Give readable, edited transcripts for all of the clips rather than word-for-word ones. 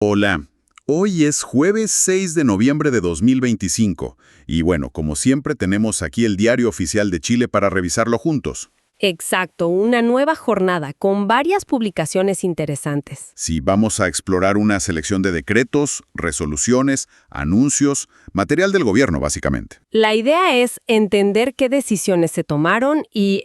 Hola, hoy es jueves 6 de noviembre de 2025 y bueno, como siempre tenemos aquí el Diario Oficial de Chile para revisarlo juntos. Exacto, una nueva jornada con varias publicaciones interesantes. Sí, vamos a explorar una selección de decretos, resoluciones, anuncios, material del gobierno básicamente. La idea es entender qué decisiones se tomaron y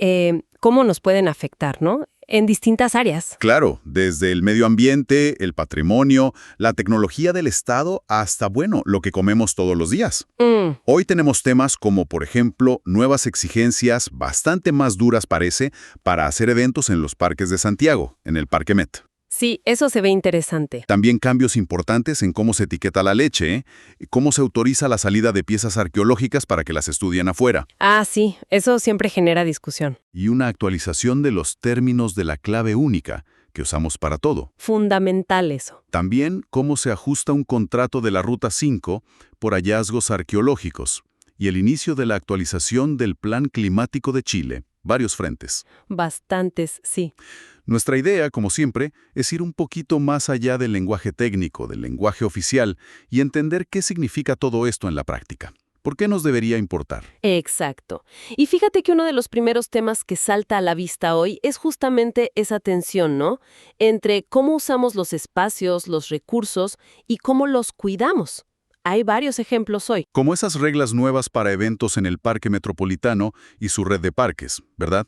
cómo nos pueden afectar, ¿no? En distintas áreas. Claro, desde el medio ambiente, el patrimonio, la tecnología del Estado hasta, bueno, lo que comemos todos los días. Hoy tenemos temas como, por ejemplo, nuevas exigencias bastante más duras parece para hacer eventos en los parques de Santiago, en el Parque Met. Sí, eso se ve interesante. También cambios importantes en cómo se etiqueta la leche, cómo se autoriza la salida de piezas arqueológicas para que las estudien afuera, Ah, sí, eso siempre genera discusión. y una actualización de los términos de la clave única que usamos para todo. Fundamental eso. También cómo se ajusta un contrato de la Ruta 5 por hallazgos arqueológicos y el inicio de la actualización del Plan Climático de Chile, varios frentes. Bastantes, sí. Nuestra idea, como siempre, es ir un poquito más allá del lenguaje técnico, del lenguaje oficial, y entender qué significa todo esto en la práctica. ¿Por qué nos debería importar? Exacto. Y fíjate que uno de los primeros temas que salta a la vista hoy es justamente esa tensión, ¿no? Entre cómo usamos los espacios, los recursos y cómo los cuidamos. Hay varios ejemplos hoy. Como esas reglas nuevas para eventos en el Parque Metropolitano y su red de parques, ¿verdad?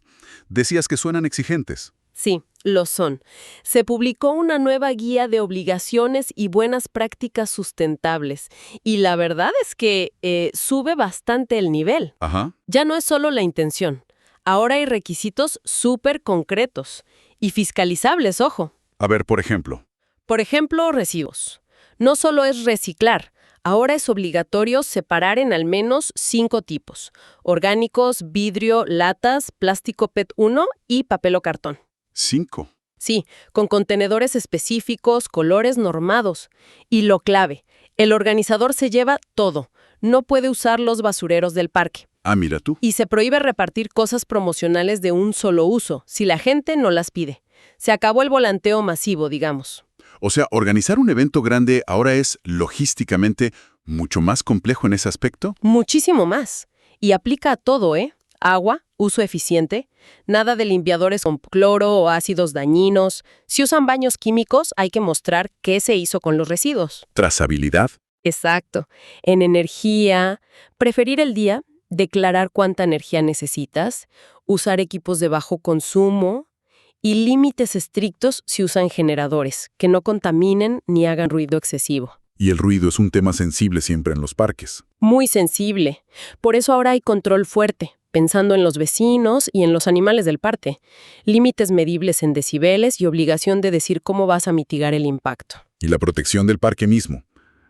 Decías que suenan exigentes. Sí, lo son. Se publicó una nueva guía de obligaciones y buenas prácticas sustentables. Y la verdad es que sube bastante el nivel. Ajá. Ya no es solo la intención. Ahora hay requisitos súper concretos y fiscalizables, ojo. A ver, por ejemplo. Por ejemplo, residuos. No solo es reciclar, ahora es obligatorio separar en al menos 5 tipos: orgánicos, vidrio, latas, plástico PET 1 y papel o cartón. 5. Sí, con contenedores específicos, colores normados. Y lo clave, el organizador se lleva todo. No puede usar los basureros del parque. Ah, mira tú. Y se prohíbe repartir cosas promocionales de un solo uso, si la gente no las pide. Se acabó el volanteo masivo, digamos. O sea, organizar un evento grande ahora es logísticamente mucho más complejo en ese aspecto. Muchísimo más. Y aplica a todo, ¿eh? Agua, uso eficiente, nada de limpiadores con cloro o ácidos dañinos. Si usan baños químicos, hay que mostrar qué se hizo con los residuos. Trazabilidad. Exacto. En energía, preferir el día, declarar cuánta energía necesitas, usar equipos de bajo consumo y límites estrictos si usan generadores, que no contaminen ni hagan ruido excesivo. Y el ruido es un tema sensible siempre en los parques. Muy sensible. Por eso ahora hay control fuerte, pensando en los vecinos y en los animales del parque. Límites medibles en decibeles y obligación de decir cómo vas a mitigar el impacto. Y la protección del parque mismo.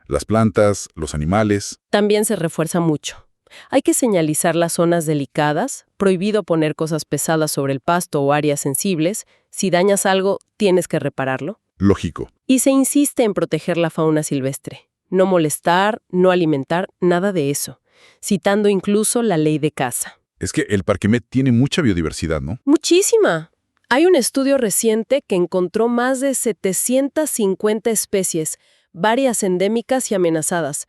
Las plantas, los animales. También se refuerza mucho. Hay que señalizar las zonas delicadas, prohibido poner cosas pesadas sobre el pasto o áreas sensibles. Si dañas algo, tienes que repararlo. Lógico. Y se insiste en proteger la fauna silvestre. No molestar, no alimentar, nada de eso. Citando incluso la ley de caza. Es que el Parque Met tiene mucha biodiversidad, ¿no? Muchísima. Hay un estudio reciente que encontró más de 750 especies, varias endémicas y amenazadas.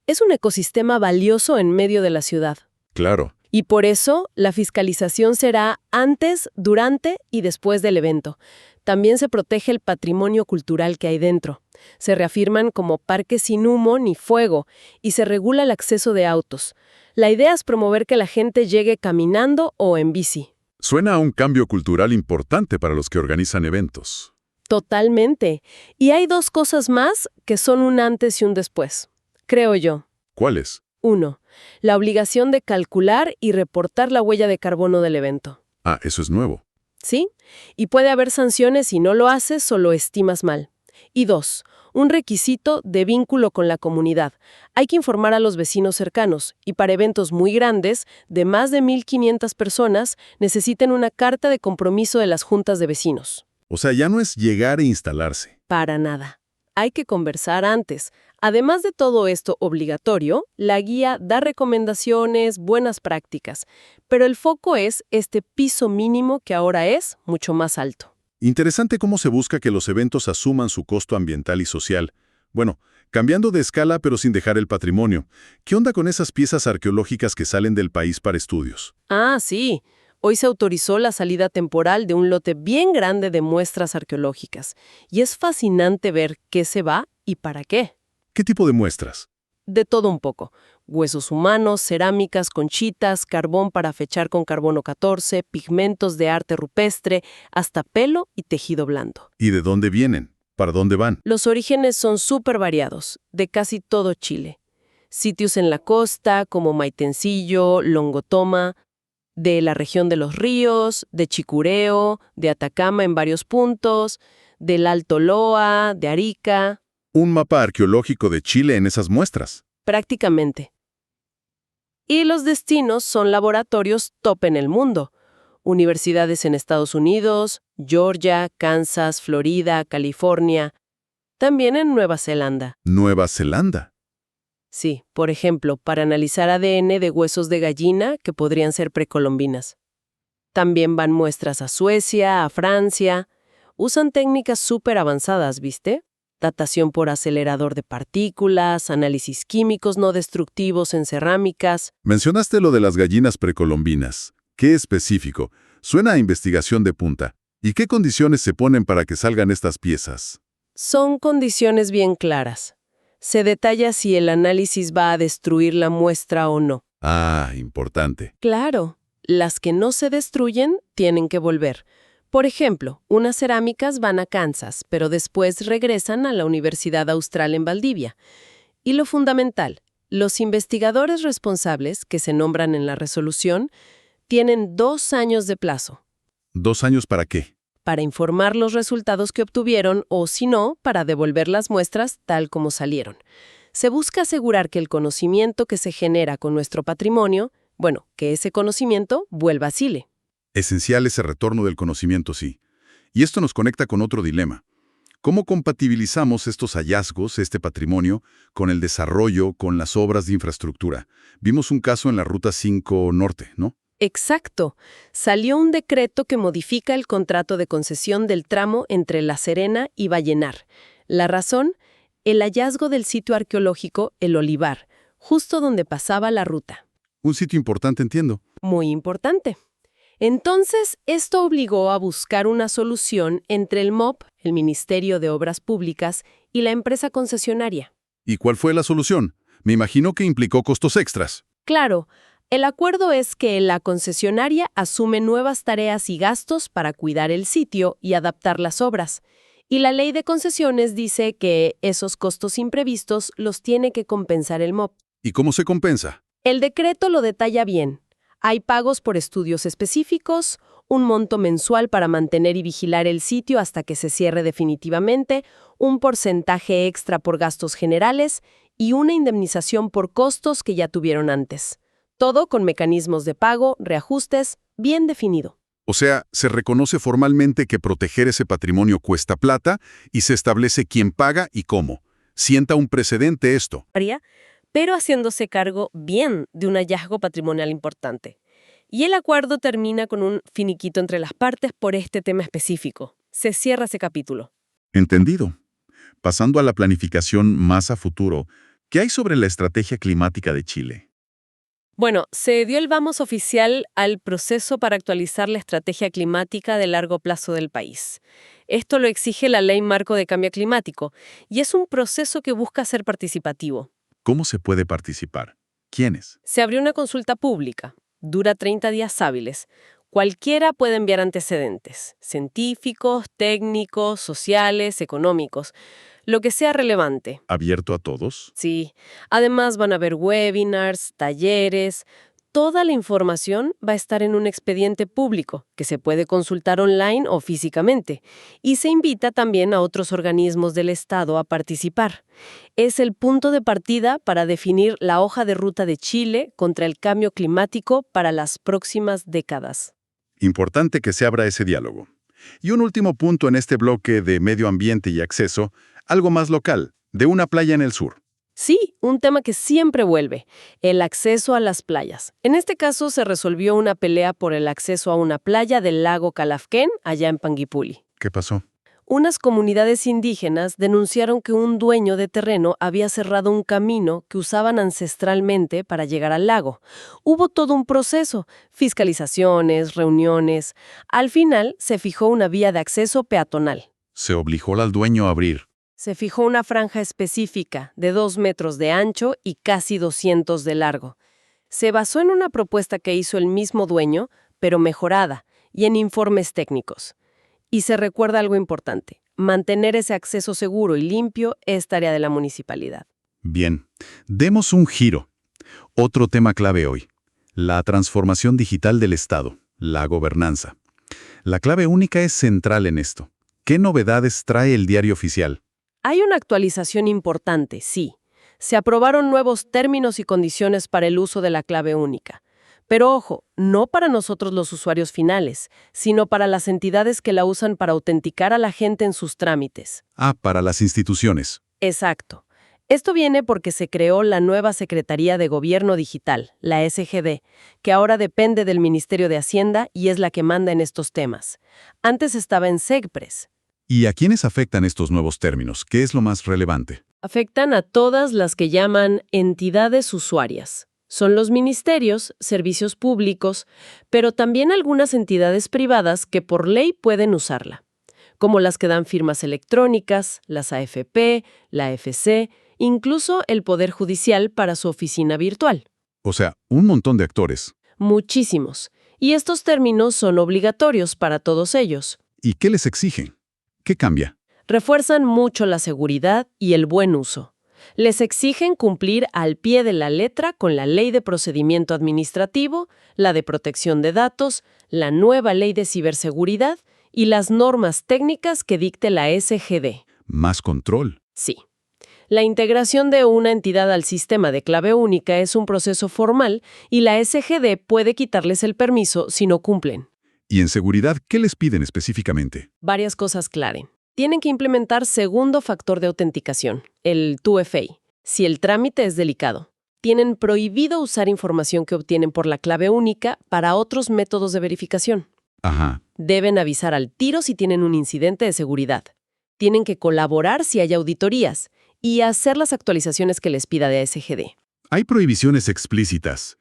Es un ecosistema valioso en medio de la ciudad. Claro. Y por eso, la fiscalización será antes, durante y después del evento. También se protege el patrimonio cultural que hay dentro. Se reafirman como parques sin humo ni fuego y se regula el acceso de autos. La idea es promover que la gente llegue caminando o en bici. Suena a un cambio cultural importante para los que organizan eventos. Totalmente. Y hay 2 cosas más que son un antes y un después, creo yo. ¿Cuáles? 1. La obligación de calcular y reportar la huella de carbono del evento. Ah, eso es nuevo. ¿Sí? Y puede haber sanciones si no lo haces o lo estimas mal. Y 2. Un requisito de vínculo con la comunidad. Hay que informar a los vecinos cercanos y para eventos muy grandes, de más de 1,500 personas, necesitan una carta de compromiso de las juntas de vecinos. O sea, ya no es llegar e instalarse. Para nada. Hay que conversar antes. Además de todo esto obligatorio, la guía da recomendaciones, buenas prácticas, pero el foco es este piso mínimo que ahora es mucho más alto. Interesante cómo se busca que los eventos asuman su costo ambiental y social, Bueno, cambiando de escala pero sin dejar el patrimonio, ¿qué onda con esas piezas arqueológicas que salen del país para estudios? Ah, sí. Hoy se autorizó la salida temporal de un lote bien grande de muestras arqueológicas. Y es fascinante ver qué se va y para qué. ¿Qué tipo de muestras? De todo un poco. Huesos humanos, cerámicas, conchitas, carbón para fechar con carbono 14, pigmentos de arte rupestre, hasta pelo y tejido blando. ¿Y de dónde vienen? ¿Para dónde van? Los orígenes son súper variados, de casi todo Chile. Sitios en la costa, como Maitencillo, Longotoma, de la región de los ríos, de Chicureo, de Atacama en varios puntos, del Alto Loa, de Arica, Un mapa arqueológico de Chile en esas muestras. prácticamente. Y los destinos son laboratorios top en el mundo. Universidades en Estados Unidos, Georgia, Kansas, Florida, California, también en Nueva Zelanda. Nueva Zelanda. Sí, por ejemplo, para analizar ADN de huesos de gallina que podrían ser precolombinas. También van muestras a Suecia, a Francia. Usan técnicas súper avanzadas, ¿viste? Datación por acelerador de partículas, análisis químicos no destructivos en cerámicas. Mencionaste lo de las gallinas precolombinas. ¿Qué específico? Suena a investigación de punta. ¿Y qué condiciones se ponen para que salgan estas piezas? Son condiciones bien claras. Se detalla si el análisis va a destruir la muestra o no. Ah, importante. Claro, las que no se destruyen tienen que volver. Por ejemplo, unas cerámicas van a Kansas, pero después regresan a la Universidad Austral en Valdivia. Y lo fundamental, los investigadores responsables, que se nombran en la resolución, tienen 2 años de plazo ¿2 años para qué? para informar los resultados que obtuvieron o, si no, para devolver las muestras tal como salieron. Se busca asegurar que el conocimiento que se genera con nuestro patrimonio, que ese conocimiento vuelva a Chile. Esencial ese retorno del conocimiento, sí. Y esto nos conecta con otro dilema. ¿Cómo compatibilizamos estos hallazgos, este patrimonio, con el desarrollo, con las obras de infraestructura? Vimos un caso en la Ruta 5 Norte, ¿no? Exacto. Salió un decreto que modifica el contrato de concesión del tramo entre La Serena y Vallenar. La razón, el hallazgo del sitio arqueológico El Olivar, justo donde pasaba la ruta. Un sitio importante, entiendo. Muy importante. Entonces, esto obligó a buscar una solución entre el MOP, el Ministerio de Obras Públicas, y la empresa concesionaria. ¿Y cuál fue la solución? Me imagino que implicó costos extras. Claro, el acuerdo es que la concesionaria asume nuevas tareas y gastos para cuidar el sitio y adaptar las obras. Y la ley de concesiones dice que esos costos imprevistos los tiene que compensar el MOP. ¿Y cómo se compensa? El decreto lo detalla bien. Hay pagos por estudios específicos, un monto mensual para mantener y vigilar el sitio hasta que se cierre definitivamente, un porcentaje extra por gastos generales y una indemnización por costos que ya tuvieron antes. Todo con mecanismos de pago, reajustes, bien definido. O sea, se reconoce formalmente que proteger ese patrimonio cuesta plata y se establece quién paga y cómo. Sienta un precedente esto. Pero haciéndose cargo bien de un hallazgo patrimonial importante. Y el acuerdo termina con un finiquito entre las partes por este tema específico. Se cierra ese capítulo. Entendido. Pasando a la planificación más a futuro, ¿qué hay sobre la estrategia climática de Chile? Bueno, se dio el vamos oficial al proceso para actualizar la estrategia climática de largo plazo del país. Esto lo exige la Ley Marco de Cambio Climático y es un proceso que busca ser participativo. ¿Cómo se puede participar? ¿Quiénes? Se abrió una consulta pública. Dura 30 días hábiles. Cualquiera puede enviar antecedentes, científicos, técnicos, sociales, económicos, lo que sea relevante. ¿Abierto a todos? Sí. Además van a haber webinars, talleres. Toda la información va a estar en un expediente público que se puede consultar online o físicamente. Y se invita también a otros organismos del Estado a participar. Es el punto de partida para definir la hoja de ruta de Chile contra el cambio climático para las próximas décadas. Importante que se abra ese diálogo. Y un último punto en este bloque de medio ambiente y acceso, algo más local, de una playa en el sur. Sí, un tema que siempre vuelve, el acceso a las playas. En este caso se resolvió una pelea por el acceso a una playa del lago Calafquén, allá en Panguipulli. ¿Qué pasó? Unas comunidades indígenas denunciaron que un dueño de terreno había cerrado un camino que usaban ancestralmente para llegar al lago. Hubo todo un proceso, fiscalizaciones, reuniones. Al final se fijó una vía de acceso peatonal. Se obligó al dueño a abrir. Se fijó una franja específica de 2 metros de ancho y casi 200 de largo. Se basó en una propuesta que hizo el mismo dueño, pero mejorada, y en informes técnicos. Y se recuerda algo importante: mantener ese acceso seguro y limpio es tarea de la municipalidad. Bien, demos un giro. Otro tema clave hoy: la transformación digital del Estado, la gobernanza. La clave única es central en esto. ¿Qué novedades trae el diario oficial? Hay una actualización importante, sí. Se aprobaron nuevos términos y condiciones para el uso de la clave única. Pero ojo, no para nosotros los usuarios finales, sino para las entidades que la usan para autenticar a la gente en sus trámites. Ah, para las instituciones. Exacto. Esto viene porque se creó la nueva Secretaría de Gobierno Digital, la SGD, que ahora depende del Ministerio de Hacienda y es la que manda en estos temas. Antes estaba en SEGPRES. ¿Y a quiénes afectan estos nuevos términos? ¿Qué es lo más relevante? Afectan a todas las que llaman entidades usuarias. Son los ministerios, servicios públicos, pero también algunas entidades privadas que por ley pueden usarla, como las que dan firmas electrónicas, las AFP, la AFC, incluso el Poder Judicial para su oficina virtual. O sea, un montón de actores. Muchísimos. Y estos términos son obligatorios para todos ellos. ¿Y qué les exigen? ¿Qué cambia? Refuerzan mucho la seguridad y el buen uso. Les exigen cumplir al pie de la letra con la Ley de Procedimiento Administrativo, la de Protección de Datos, la nueva Ley de Ciberseguridad y las normas técnicas que dicte la SGD. Más control. Sí. La integración de una entidad al sistema de clave única es un proceso formal y la SGD puede quitarles el permiso si no cumplen. ¿Y en seguridad qué les piden específicamente? Varias cosas clave. Tienen que implementar segundo factor de autenticación, el 2FA, si el trámite es delicado. Tienen prohibido usar información que obtienen por la clave única para otros métodos de verificación. Ajá. Deben avisar al tiro si tienen un incidente de seguridad. Tienen que colaborar si hay auditorías y hacer las actualizaciones que les pida de SGD. Hay prohibiciones explícitas.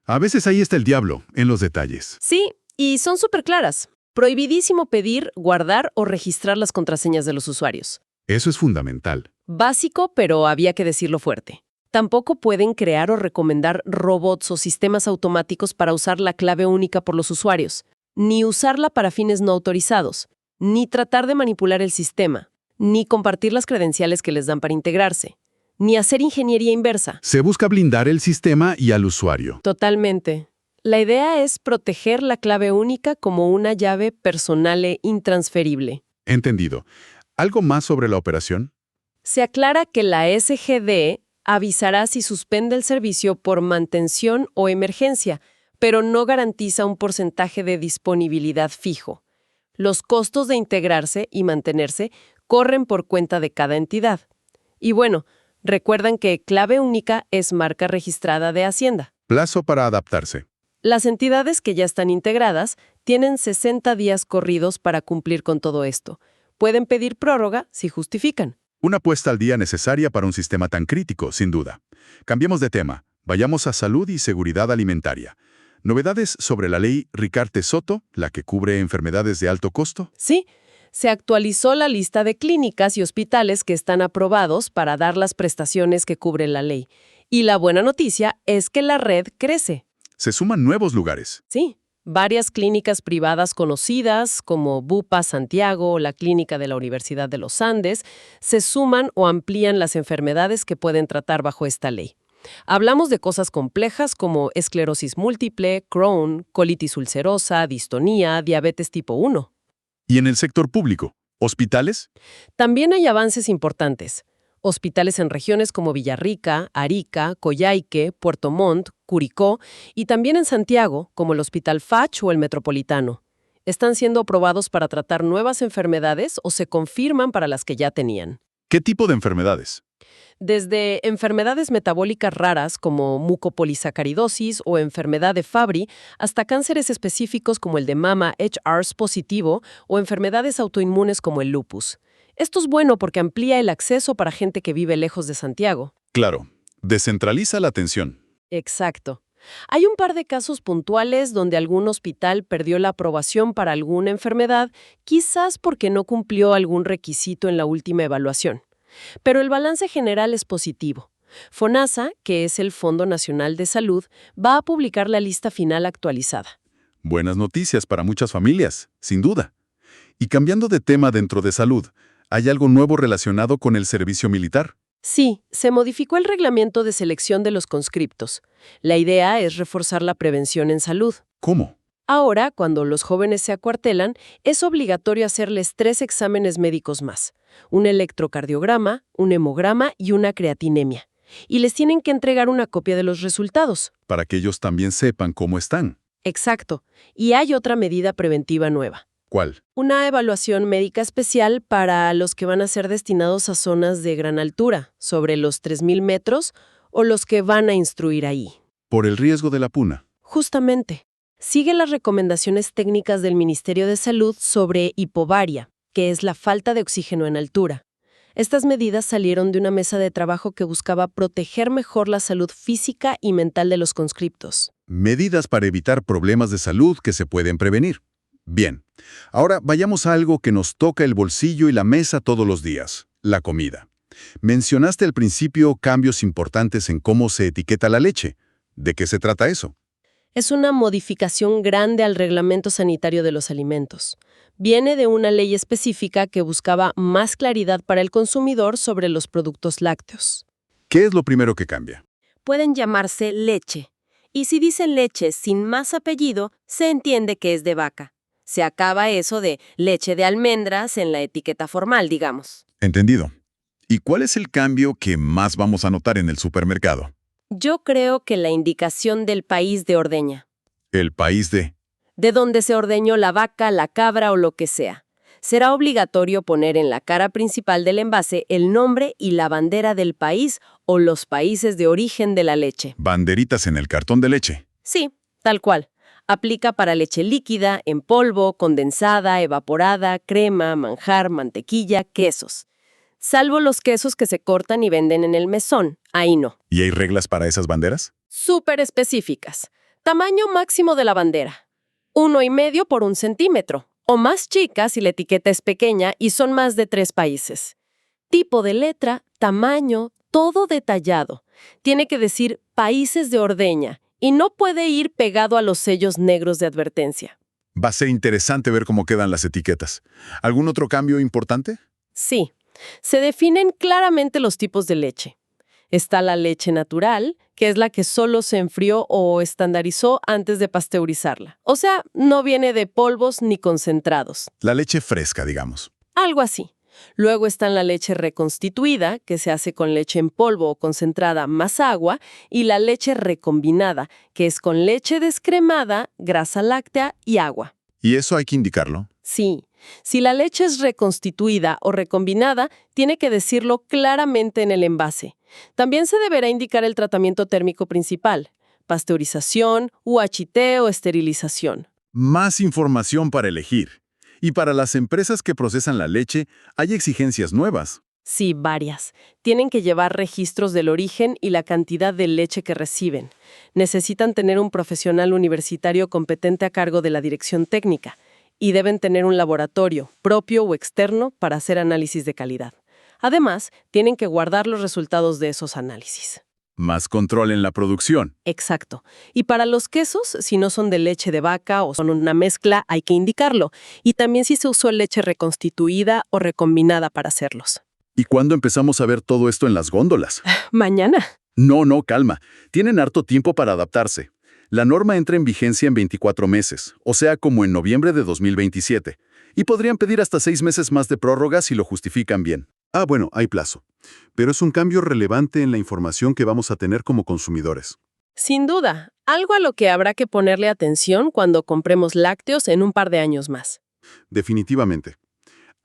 A veces ahí está el diablo, en los detalles. Sí, y son súper claras. Prohibidísimo pedir, guardar o registrar las contraseñas de los usuarios. Eso es fundamental. Básico, pero había que decirlo fuerte. Tampoco pueden crear o recomendar robots o sistemas automáticos para usar la clave única por los usuarios, ni usarla para fines no autorizados, ni tratar de manipular el sistema, ni compartir las credenciales que les dan para integrarse, ni hacer ingeniería inversa. Se busca blindar el sistema y al usuario. Totalmente. La idea es proteger la clave única como una llave personal e intransferible. Entendido. ¿Algo más sobre la operación? Se aclara que la SGD avisará si suspende el servicio por mantención o emergencia, pero no garantiza un porcentaje de disponibilidad fijo. Los costos de integrarse y mantenerse corren por cuenta de cada entidad. Y bueno, recuerdan que clave única es marca registrada de Hacienda. Plazo para adaptarse. Las entidades que ya están integradas tienen 60 días corridos para cumplir con todo esto. Pueden pedir prórroga si justifican. Una puesta al día necesaria para un sistema tan crítico, sin duda. Cambiemos de tema. Vayamos a salud y seguridad alimentaria. ¿Novedades sobre la ley Ricarte-Soto, la que cubre enfermedades de alto costo? Sí, se actualizó la lista de clínicas y hospitales que están aprobados para dar las prestaciones que cubre la ley. Y la buena noticia es que la red crece. Se suman nuevos lugares. Sí, varias clínicas privadas conocidas, como Bupa Santiago o la Clínica de la Universidad de los Andes, se suman o amplían las enfermedades que pueden tratar bajo esta ley. Hablamos de cosas complejas como esclerosis múltiple, Crohn, colitis ulcerosa, distonía, diabetes tipo 1. ¿Y en el sector público? ¿Hospitales? También hay avances importantes. Hospitales en regiones como Villarrica, Arica, Coyhaique, Puerto Montt, Curicó y también en Santiago, como el Hospital Fach o el Metropolitano. Están siendo aprobados para tratar nuevas enfermedades o se confirman para las que ya tenían. ¿Qué tipo de enfermedades? desde enfermedades metabólicas raras como mucopolisacaridosis o enfermedad de Fabry, hasta cánceres específicos como el de mama HRs positivo o enfermedades autoinmunes como el lupus. Esto es bueno porque amplía el acceso para gente que vive lejos de Santiago. Claro, descentraliza la atención. Exacto. Hay un par de casos puntuales donde algún hospital perdió la aprobación para alguna enfermedad, quizás porque no cumplió algún requisito en la última evaluación. Pero el balance general es positivo. FONASA, que es el Fondo Nacional de Salud, va a publicar la lista final actualizada. Buenas noticias para muchas familias, sin duda. Y cambiando de tema dentro de salud, ¿hay algo nuevo relacionado con el servicio militar? Sí, se modificó el reglamento de selección de los conscriptos. La idea es reforzar la prevención en salud. ¿Cómo? Ahora, cuando los jóvenes se acuartelan, es obligatorio hacerles 3 exámenes médicos más: un electrocardiograma, un hemograma y una creatinemia. Y les tienen que entregar una copia de los resultados. Para que ellos también sepan cómo están. Exacto. Y hay otra medida preventiva nueva. ¿Cuál? Una evaluación médica especial para los que van a ser destinados a zonas de gran altura, sobre los 3.000 metros, o los que van a instruir ahí. Por el riesgo de la puna. Justamente. Sigue las recomendaciones técnicas del Ministerio de Salud sobre hipobaria, que es la falta de oxígeno en altura. Estas medidas salieron de una mesa de trabajo que buscaba proteger mejor la salud física y mental de los conscriptos. Medidas para evitar problemas de salud que se pueden prevenir. Bien, ahora vayamos a algo que nos toca el bolsillo y la mesa todos los días: la comida. Mencionaste al principio cambios importantes en cómo se etiqueta la leche. ¿De qué se trata eso? Es una modificación grande al Reglamento Sanitario de los Alimentos. Viene de una ley específica que buscaba más claridad para el consumidor sobre los productos lácteos. ¿Qué es lo primero que cambia? Pueden llamarse leche. Y si dicen leche sin más apellido, se entiende que es de vaca. Se acaba eso de leche de almendras en la etiqueta formal, digamos. Entendido. ¿Y cuál es el cambio que más vamos a notar en el supermercado? Yo creo que la indicación del país de ordeña. El país de... De donde se ordeñó la vaca, la cabra o lo que sea. Será obligatorio poner en la cara principal del envase el nombre y la bandera del país o los países de origen de la leche. Banderitas en el cartón de leche. Sí, tal cual. Aplica para leche líquida, en polvo, condensada, evaporada, crema, manjar, mantequilla, quesos. Salvo los quesos que se cortan y venden en el mesón, ahí no. ¿Y hay reglas para esas banderas? Súper específicas. Tamaño máximo de la bandera: 1,5 por 1 centímetro, o más chica si la etiqueta es pequeña y son más de 3 países. Tipo de letra, tamaño, todo detallado. Tiene que decir países de ordeña y no puede ir pegado a los sellos negros de advertencia. Va a ser interesante ver cómo quedan las etiquetas. ¿Algún otro cambio importante? Sí, se definen claramente los tipos de leche. Está la leche natural, que es la que solo se enfrió o estandarizó antes de pasteurizarla. O sea, no viene de polvos ni concentrados. La leche fresca, digamos. Algo así. Luego está la leche reconstituida, que se hace con leche en polvo o concentrada más agua, y la leche recombinada, que es con leche descremada, grasa láctea y agua. ¿Y eso hay que indicarlo? Sí. Si la leche es reconstituida o recombinada, tiene que decirlo claramente en el envase. También se deberá indicar el tratamiento térmico principal: pasteurización, UHT o esterilización. Más información para elegir. Y para las empresas que procesan la leche, hay exigencias nuevas. Sí, varias. Tienen que llevar registros del origen y la cantidad de leche que reciben. Necesitan tener un profesional universitario competente a cargo de la dirección técnica. Y deben tener un laboratorio, propio o externo, para hacer análisis de calidad. Además, tienen que guardar los resultados de esos análisis. Más control en la producción. Exacto. Y para los quesos, si no son de leche de vaca o son una mezcla, hay que indicarlo. Y también si se usó leche reconstituida o recombinada para hacerlos. ¿Y cuándo empezamos a ver todo esto en las góndolas? Mañana. No, calma. Tienen harto tiempo para adaptarse. La norma entra en vigencia en 24 meses, o sea, como en noviembre de 2027. Y podrían pedir hasta 6 meses más de prórroga si lo justifican bien. Ah, bueno, hay plazo. Pero es un cambio relevante en la información que vamos a tener como consumidores. Sin duda, algo a lo que habrá que ponerle atención cuando compremos lácteos en un par de años más. Definitivamente.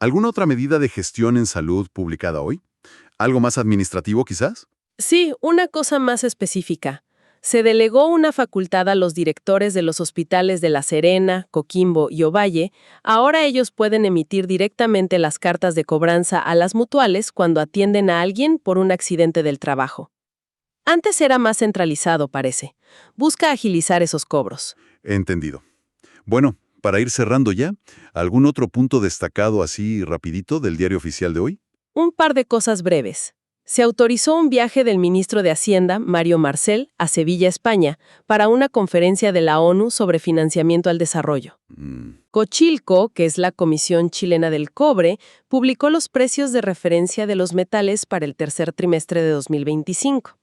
¿Alguna otra medida de gestión en salud publicada hoy? ¿Algo más administrativo quizás? Sí, una cosa más específica. Se delegó una facultad a los directores de los hospitales de La Serena, Coquimbo y Ovalle. Ahora ellos pueden emitir directamente las cartas de cobranza a las mutuales cuando atienden a alguien por un accidente del trabajo. Antes era más centralizado, parece. Busca agilizar esos cobros. Entendido. Bueno, para ir cerrando ya, ¿algún otro punto destacado así rapidito del diario oficial de hoy? Un par de cosas breves. Se autorizó un viaje del ministro de Hacienda, Mario Marcel, a Sevilla, España, para una conferencia de la ONU sobre financiamiento al desarrollo. Cochilco, que es la Comisión Chilena del Cobre, publicó los precios de referencia de los metales para el tercer trimestre de 2025.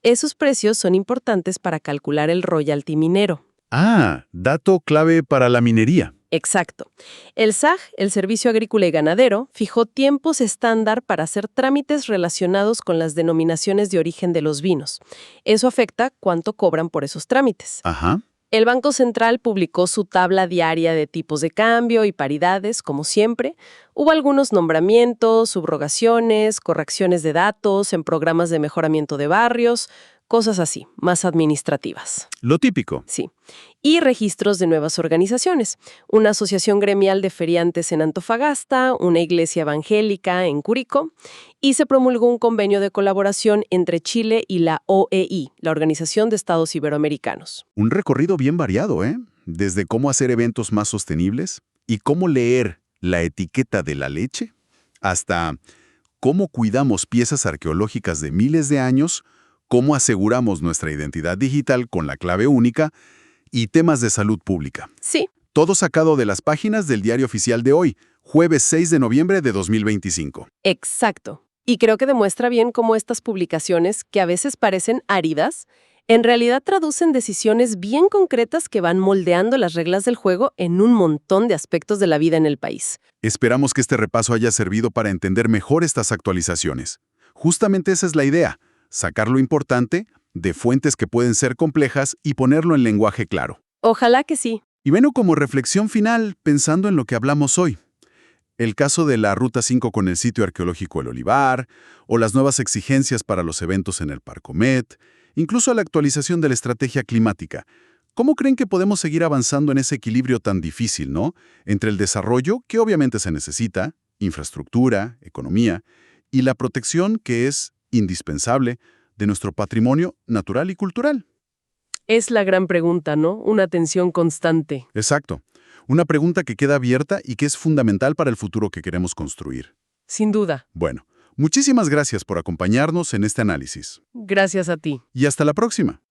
Esos precios son importantes para calcular el royalty minero. Ah, dato clave para la minería. Exacto. El SAG, el Servicio Agrícola y Ganadero, fijó tiempos estándar para hacer trámites relacionados con las denominaciones de origen de los vinos. Eso afecta cuánto cobran por esos trámites. Ajá. El Banco Central publicó su tabla diaria de tipos de cambio y paridades, como siempre. Hubo algunos nombramientos, subrogaciones, correcciones de datos en programas de mejoramiento de barrios, cosas así, más administrativas. Lo típico. Sí. Y registros de nuevas organizaciones. Una asociación gremial de feriantes en Antofagasta, una iglesia evangélica en Curicó, y se promulgó un convenio de colaboración entre Chile y la OEI, la Organización de Estados Iberoamericanos. Un recorrido bien variado, ¿eh? Desde cómo hacer eventos más sostenibles y cómo leer la etiqueta de la leche, hasta cómo cuidamos piezas arqueológicas de miles de años, cómo aseguramos nuestra identidad digital con la clave única y temas de salud pública. Sí. Todo sacado de las páginas del diario oficial de hoy, jueves 6 de noviembre de 2025. Exacto. Y creo que demuestra bien cómo estas publicaciones, que a veces parecen áridas, en realidad traducen decisiones bien concretas que van moldeando las reglas del juego en un montón de aspectos de la vida en el país. Esperamos que este repaso haya servido para entender mejor estas actualizaciones. Justamente esa es la idea, sacar lo importante de fuentes que pueden ser complejas y ponerlo en lenguaje claro. Ojalá que sí. Y bueno, como reflexión final, pensando en lo que hablamos hoy, el caso de la Ruta 5 con el sitio arqueológico El Olivar, o las nuevas exigencias para los eventos en el Parcomet, incluso la actualización de la estrategia climática. ¿Cómo creen que podemos seguir avanzando en ese equilibrio tan difícil, ¿no? Entre el desarrollo, que obviamente se necesita, infraestructura, economía, y la protección, que es indispensable, de nuestro patrimonio natural y cultural. Es la gran pregunta, ¿no? Una tensión constante. Exacto. Una pregunta que queda abierta y que es fundamental para el futuro que queremos construir. Sin duda. Bueno, muchísimas gracias por acompañarnos en este análisis. Gracias a ti. Y hasta la próxima.